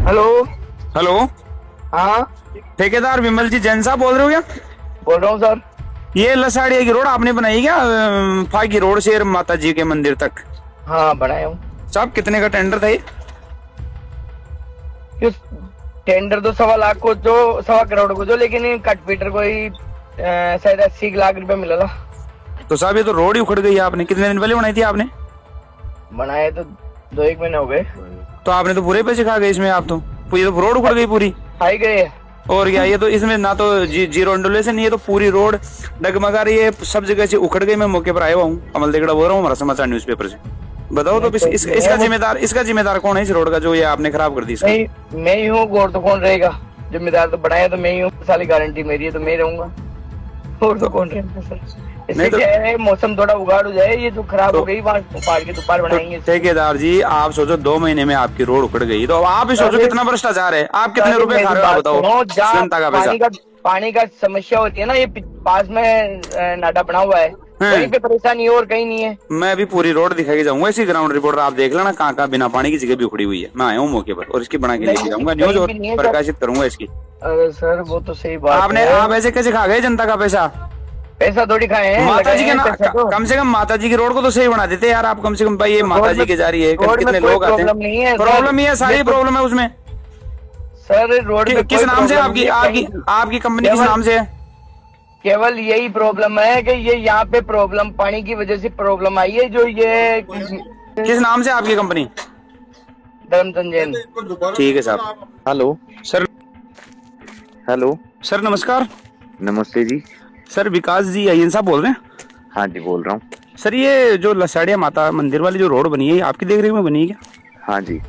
Hello. Hello. हाँ, ठेकेदार विमल जी जैन साहब बोल रहे हो क्या? बोल रहा हूँ सर। ये लसाड़िया की रोड आपने बनाई क्या? फागी रोड से माता जी के मंदिर तक। हाँ, बनाया हूँ। साहब कितने का टेंडर था ये? किस टेंडर तो 1.25 लाख को जो 1.25 करोड़ को जो, लेकिन कट पीटर को ही शायद 80 लाख रुपए मिला था। तो साहब ये तो रोड ही उखड़ गई। आपने कितने दिन पहले बनाई थी आपने? बनाए तो 2-1 महीने हो गए। तो आपने तो पूरे पैसे खा गए इसमें। आप तो ये तो रोड उखड़ गई पूरी। खाई गए। और क्या, ये तो इसमें ना तो जीरो इंडोलेशन, ये तो पूरी रोड डगमगा रही है, सब जगह से उखड़ गई। मैं मौके पर आया हुआ हूँ, कमल देगड़ा बोल रहा हूँ, हमारा समाचार न्यूज़पेपर से। बताओ तो इसका जिम्मेदार कौन है इस रोड का, जो ये आपने खराब कर दी इसका? मैं ही हूँ, और तो कौन रहेगा? जिम्मेदार तो बनाया तो मैं ही हूँ, सारी गारंटी मेरी है तो मैं ही रहूंगा, और तो कौन रहेगा सर? इससे नहीं तो क्या है, मौसम थोड़ा उगाड़ हो जाए, ये जो खराब तो हो गई वहाँ पहाड़ के दोबारा तो बनाएंगे। ठेकेदार जी, आप सोचो 2 महीने में आपकी रोड उखड़ गई, तो अब आप ही सोचो अरे, कितना भ्रष्टाचार है। आप कितने अरे रुपए खा मेरी रहे हो, आप बात बताओ? सुनो। जहाँ जनता का पैसा। पानी का समस्या होती है ना, ये पास में नाडा बना हुआ है, वहीं हैं? पे परेशानी है और कहीं नहीं है। मैं अभी पूरी रोड दिखा के जाऊंगा। इसी ग्राउंड रिपोर्टर आप देख लेना कहाँ कहाँ बिना पानी की जगह भी उखड़ी हुई है। मैं आया हूँ मौके पर और इसकी बना के लेके नहीं, जाऊंगा न्यूज, कहीं और भी नहीं है सर। प्रकाशित करूंगा इसकी। अरे सर, वो तो सही बात आपने है। आप ऐसे कैसे खा गए जनता का पैसा? पैसा थोड़ी खाए हैं, माता लगाए जी के हैं ना, पैसा तो। कम से कम माता जी की रोड को तो सही बना देते यार आप। कम से कम भाई, ये माता जी के जा रही है, रोड में कितने कोई लोग आते प्रॉब्लम हैं। नहीं है प्रॉब्लम ही है, सर। सारी प्रॉब्लम है उसमें। सर, रोड में किस कोई नाम से प्रॉब्लम आपकी नहीं है आपकी कहीं भी। आपकी कंपनी किस केवल नाम से है? केवल यही प्रॉब्लम है कि ये यहाँ पे प्रॉब्लम पानी की वजह से प्रॉब्लम आई है, जो ये किस नाम से आपकी कंपनी? धर्मचंद जैन। ठीक है साहब। हेलो। सर। हेलो। सर नमस्कार। नमस्ते जी। सर विकास जी अय्यर साहब बोल रहे हैं? हाँ जी, बोल रहा हूँ। सर ये जो लसाड़िया माता मंदिर वाली जो रोड बनी है, आपकी देख रेख में बनी है क्या? हाँ जी।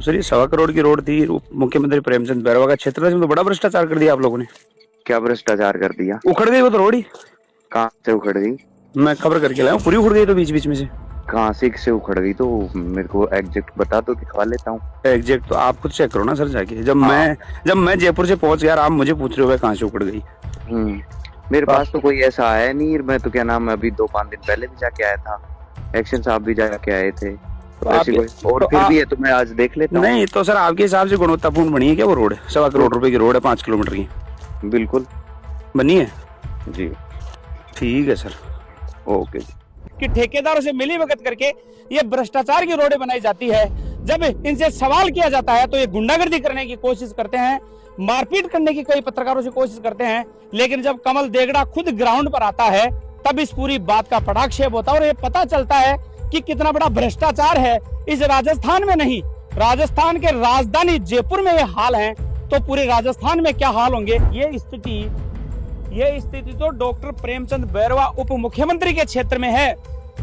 सर ये 1.25 करोड़ की रोड थी, मुख्यमंत्री प्रेमचंद बैरवा का क्षेत्र था, इसमें तो बड़ा भ्रष्टाचार कर दिया आप लोगों ने। क्या भ्रष्टाचार कर दिया? उखड़ गई वो तो रोड ही। कहाँ से उखड़ गई? मैं खबर करके लाया हूँ, पूरी उखड़ गई तो बीच बीच में से। कहाँ से उखड़ गई? तो मेरे को एग्जैक्ट बता दो, दिखवा लेता हूँ। एग्जैक्ट तो आप खुद चेक करो ना सर जाके। हाँ। जब मैं जयपुर से पहुंच गया, आप मुझे पूछ रहे हो कहाँ से उखड़ गई। मेरे पास तो कोई ऐसा आया नहीं। मैं तो क्या नाम है, अभी 2-5 दिन पहले भी जाके आया था, एक्शन साहब भी जाके आए थे, तो ऐसी कोई और फिर भी है तो मैं आज देख लेता हूँ। नहीं तो सर आपके हिसाब से गुणवत्तापूर्ण बनी है क्या वो रोड? 1.25 करोड़ रुपए की रोड है, 5 किलोमीटर की बिल्कुल बनी है जी। ठीक है सर। ओके जी। कि ठेकेदारों से मिली भगत करके ये भ्रष्टाचार की रोडें बनाई जाती है। जब इनसे सवाल किया जाता है तो ये गुंडागर्दी करने की कोशिश करते हैं, मारपीट करने की कई पत्रकारों से कोशिश करते हैं। लेकिन जब कमल देगड़ा खुद ग्राउंड पर आता है तब इस पूरी बात का पटाक्षेप होता है और ये पता चलता है कि कितना बड़ा भ्रष्टाचार है। इस राजस्थान में नहीं, राजस्थान के राजधानी जयपुर में ये हाल है, तो पूरे राजस्थान में क्या हाल होंगे। ये स्थिति तो डॉक्टर प्रेमचंद बैरवा उप मुख्यमंत्री के क्षेत्र में है।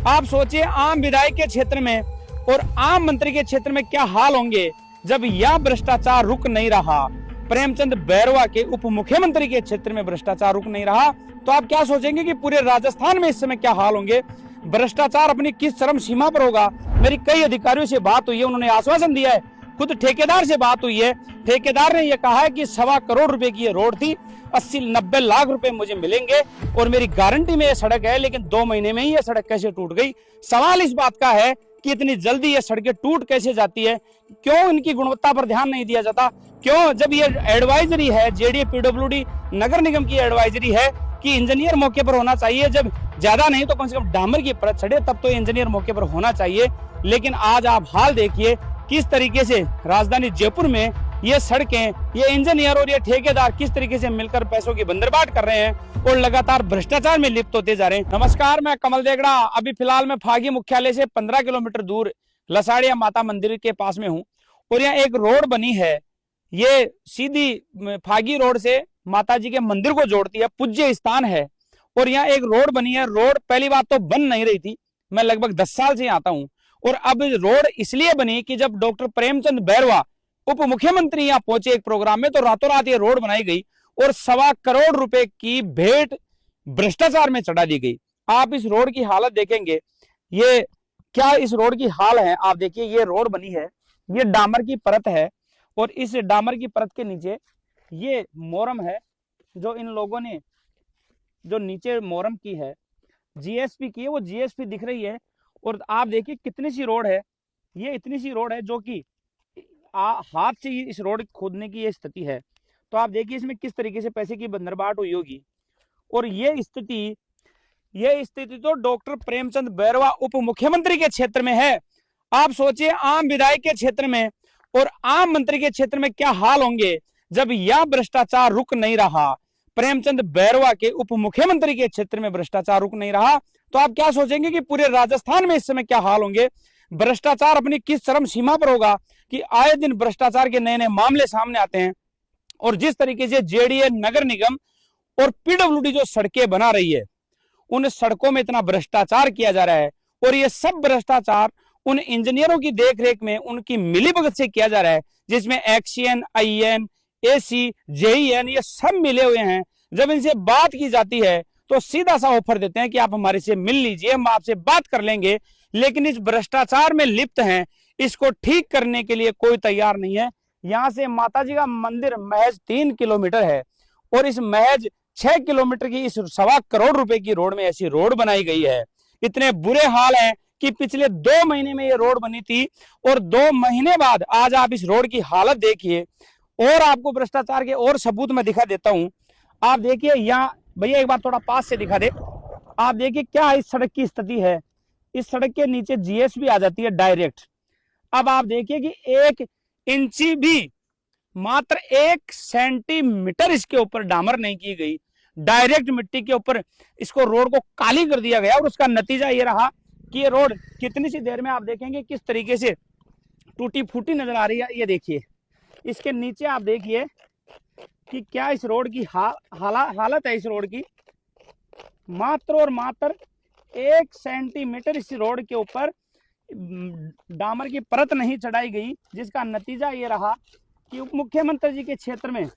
आप सोचिए आम विधायक के क्षेत्र में और आम मंत्री के क्षेत्र में क्या हाल होंगे जब यह भ्रष्टाचार रुक नहीं रहा। प्रेमचंद बैरवा के उप मुख्यमंत्री के क्षेत्र में भ्रष्टाचार रुक नहीं रहा, तो आप क्या सोचेंगे कि पूरे राजस्थान में इस समय क्या हाल होंगे। भ्रष्टाचार अपनी किस चरम सीमा पर होगा। मेरी कई अधिकारियों से बात हुई है, उन्होंने आश्वासन दिया है। खुद ठेकेदार से बात हुई है, ठेकेदार ने यह कहा है कि 1.25 करोड़ रुपए की ये रोड थी, 80-90 लाख रुपए मुझे मिलेंगे और मेरी गारंटी में ये सड़क है। लेकिन 2 महीने में ही ये सड़क कैसे टूट गई। सवाल इस बात का है कि इतनी जल्दी ये सड़कें टूट कैसे जाती है, क्यों इनकी गुणवत्ता पर ध्यान नहीं दिया जाता। क्यों जब ये एडवाइजरी है, जेडीए पीडब्ल्यूडी नगर निगम की एडवाइजरी है कि इंजीनियर मौके पर होना चाहिए, जब ज्यादा नहीं तो कम से कम डामर की परत चढ़े तब तो इंजीनियर मौके पर होना चाहिए। लेकिन आज आप हाल देखिए किस तरीके से राजधानी जयपुर में ये सड़कें, ये इंजीनियर और ये ठेकेदार किस तरीके से मिलकर पैसों की बंदरबाट कर रहे हैं और लगातार भ्रष्टाचार में लिप्त होते जा रहे हैं। नमस्कार, मैं कमल देगड़ा। अभी फिलहाल मैं फागी मुख्यालय से 15 किलोमीटर दूर लसाड़िया माता मंदिर के पास में हूँ और यहाँ एक रोड बनी है, ये सीधी फागी रोड से माता जी के मंदिर को जोड़ती है, पूज्य स्थान है। और यहाँ एक रोड बनी है। रोड पहली बात तो बन नहीं रही थी, मैं लगभग 10 साल से आता हूँ। और अब रोड इसलिए बनी कि जब डॉक्टर प्रेमचंद बैरवा उप मुख्यमंत्री यहाँ पहुंचे एक प्रोग्राम में, तो रातों रात ये रोड बनाई गई और 1.25 करोड़ रुपए की भेंट भ्रष्टाचार में चढ़ा दी गई। आप इस रोड की हालत देखेंगे, ये क्या इस रोड की हाल है। आप देखिए ये रोड बनी है, ये डामर की परत है और इस डामर की परत के नीचे ये मोरम है, जो इन लोगों ने जो नीचे मोरम की है, जीएसपी की है, वो जीएसपी दिख रही है। और आप देखिए कितनी सी रोड है, ये इतनी सी रोड है जो कि हाथ से इस रोड खोदने की ये स्थिति है, तो आप देखिए इसमें किस तरीके से पैसे की बंदरबाट हुई होगी। और ये स्थिति तो डॉक्टर प्रेमचंद बैरवा उप मुख्यमंत्री के क्षेत्र में है। आप सोचिए आम विधायक के क्षेत्र में और आम मंत्री के क्षेत्र में क्या हाल होंगे जब यह भ्रष्टाचार रुक नहीं रहा। प्रेमचंद बैरवा के उप मुख्यमंत्री के क्षेत्र में भ्रष्टाचार रुक नहीं रहा, तो आप क्या सोचेंगे कि पूरे राजस्थान में इस समय क्या हाल होंगे। भ्रष्टाचार अपनी किस चरम सीमा पर होगा कि आए दिन भ्रष्टाचार के नए नए मामले सामने आते हैं। और जिस तरीके से जेडीए नगर निगम और पीडब्ल्यूडी जो सड़कें बना रही है, उन सड़कों में इतना भ्रष्टाचार किया जा रहा है, और ये सब भ्रष्टाचार उन इंजीनियरों की देखरेख में उनकी मिलीभगत से किया जा रहा है, जिसमें एक्सीएन, आईएन, एसी, जेईएन ये सब मिले हुए हैं। जब इनसे बात की जाती है तो सीधा सा ऑफर देते हैं कि आप हमारे से मिल लीजिए, हम आपसे बात कर लेंगे, लेकिन इस भ्रष्टाचार में लिप्त हैं, इसको ठीक करने के लिए कोई तैयार नहीं है। यहां से माताजी का मंदिर महज 3 किलोमीटर है, और इस महज 6 किलोमीटर की इस 1.25 करोड़ रुपए की रोड में ऐसी रोड बनाई गई है। इतने बुरे हाल हैं कि पिछले 2 महीने में ये रोड बनी थी, और 2 महीने बाद आज आप इस रोड की हालत देखिए। और आपको भ्रष्टाचार के और सबूत मैं दिखा देता हूं। आप देखिए यहाँ, भैया एक बार थोड़ा पास से दिखा दे। आप देखिए क्या इस सड़क की स्थिति है। इस सड़क के नीचे जीएस भी आ जाती है डायरेक्ट। अब आप देखिए कि 1 इंची भी, मात्र 1 सेंटीमीटर इसके ऊपर डामर नहीं की गई, डायरेक्ट मिट्टी के ऊपर इसको रोड को काली कर दिया गया। और उसका नतीजा ये रहा कि ये रोड कितनी सी देर में आप देखेंगे किस तरीके से टूटी फूटी नजर आ रही है। ये देखिए इसके नीचे आप देखिए कि क्या इस रोड की हालत है। इस रोड की मात्र और मात्र 1 सेंटीमीटर इस रोड के ऊपर डामर की परत नहीं चढ़ाई गई, जिसका नतीजा ये रहा कि उप मुख्यमंत्री जी के क्षेत्र में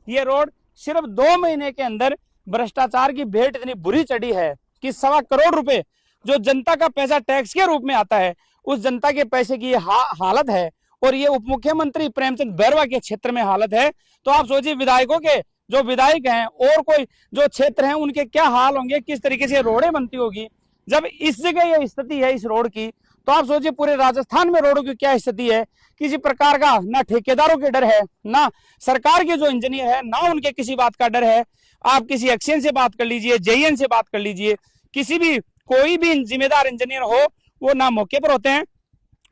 ये रोड सिर्फ 2 महीने के अंदर भ्रष्टाचार की भेंट इतनी बुरी चढ़ी है कि 1.25 करोड़ रुपए जो जनता का पैसा टैक्स के रूप में आता है, उस जनता के पैसे की हालत है। और ये उप मुख्यमंत्री प्रेमचंद बैरवा के क्षेत्र में हालत है। तो आप सोचिए विधायकों के जो विधायक हैं और कोई जो क्षेत्र हैं उनके क्या हाल होंगे, किस तरीके से रोडें बनती होगी। जब इस जगह ये स्थिति है इस रोड की, तो आप सोचिए पूरे राजस्थान में रोडों की क्या स्थिति है। किसी प्रकार का ना ठेकेदारों के डर है, ना सरकार के जो इंजीनियर है, ना उनके किसी बात का डर है। आप किसी एक्सीएन से बात कर लीजिए, जेईएन से बात कर लीजिए, किसी भी कोई भी जिम्मेदार इंजीनियर हो, वो ना मौके पर होते हैं।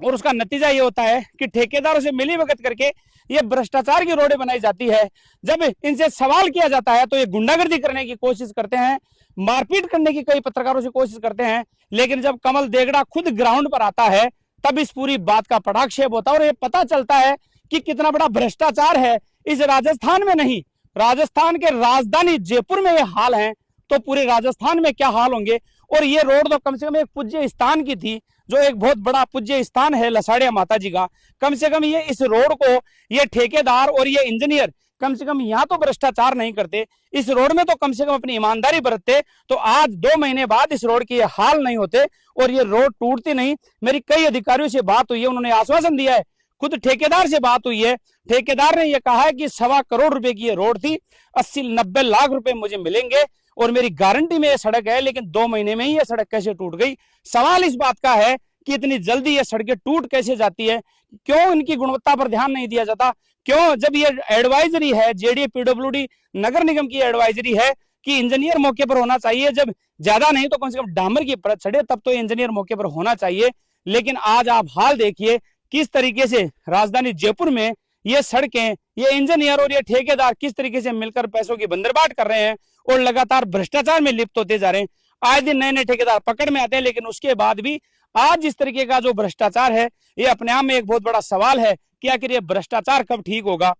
और उसका नतीजा ये होता है कि ठेकेदारों से मिलीभगत करके ये भ्रष्टाचार की रोडें बनाई जाती है। जब इनसे सवाल किया जाता है तो ये गुंडागर्दी करने की कोशिश करते हैं, मारपीट करने की कई पत्रकारों से कोशिश करते हैं। लेकिन जब कमल देगड़ा खुद ग्राउंड पर आता है तब इस पूरी बात का पटाक्षेप होता है और ये पता चलता है कि कितना बड़ा भ्रष्टाचार है। इस राजस्थान में नहीं, राजस्थान के राजधानी जयपुर में ये हाल है, तो पूरे राजस्थान में क्या हाल होंगे। और ये रोड तो कम से कम एक पूज्य स्थान की थी, जो एक बहुत बड़ा पूज्य स्थान है लसाड़िया माता जी का। कम से कम ये इस रोड को ये ठेकेदार और ये इंजीनियर कम से कम यहाँ तो भ्रष्टाचार नहीं करते, इस रोड में तो कम से कम अपनी ईमानदारी बरतते, तो आज 2 महीने बाद इस रोड के हाल नहीं होते और ये रोड टूटती नहीं। मेरी कई अधिकारियों से बात हुई है, उन्होंने आश्वासन दिया है, खुद ठेकेदार से बात हुई है, ठेकेदार ने यह कहा है कि 1.25 करोड़ रुपए की ये रोड थी, 80-90 लाख रुपए मुझे मिलेंगे और मेरी गारंटी में ये सड़क है। लेकिन 2 महीने में ही ये सड़क कैसे टूट गई। सवाल इस बात का है कि इतनी जल्दी ये सड़कें टूट कैसे जाती है, क्यों इनकी गुणवत्ता पर ध्यान नहीं दिया जाता, क्यों जब ये एडवाइजरी है जेडीए पीडब्ल्यूडी नगर निगम की एडवाइजरी है कि इंजीनियर मौके पर होना चाहिए, जब ज्यादा नहीं तो कम से कम डामर की परत चढ़े तब तो इंजीनियर मौके पर होना चाहिए। लेकिन आज आप हाल देखिए किस तरीके से राजधानी जयपुर में ये सड़कें, ये इंजीनियर और ये ठेकेदार किस तरीके से मिलकर पैसों की बंदरबाट कर रहे हैं और लगातार भ्रष्टाचार में लिप्त होते जा रहे हैं। आए दिन नए नए ठेकेदार पकड़ में आते हैं, लेकिन उसके बाद भी आज इस तरीके का जो भ्रष्टाचार है ये अपने आप में एक बहुत बड़ा सवाल है कि आखिर ये भ्रष्टाचार कब ठीक होगा।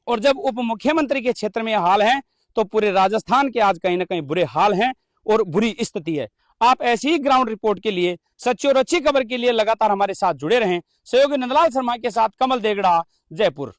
और जब उप मुख्यमंत्री के क्षेत्र में यह हाल है तो पूरे राजस्थान के आज कहीं ना कहीं बुरे हाल हैं और बुरी स्थिति है। आप ऐसी ही ग्राउंड रिपोर्ट के लिए, सच्ची और अच्छी खबर के लिए लगातार हमारे साथ जुड़े रहें। सहयोगी नंदलाल शर्मा के साथ कमल देगड़ा, जयपुर।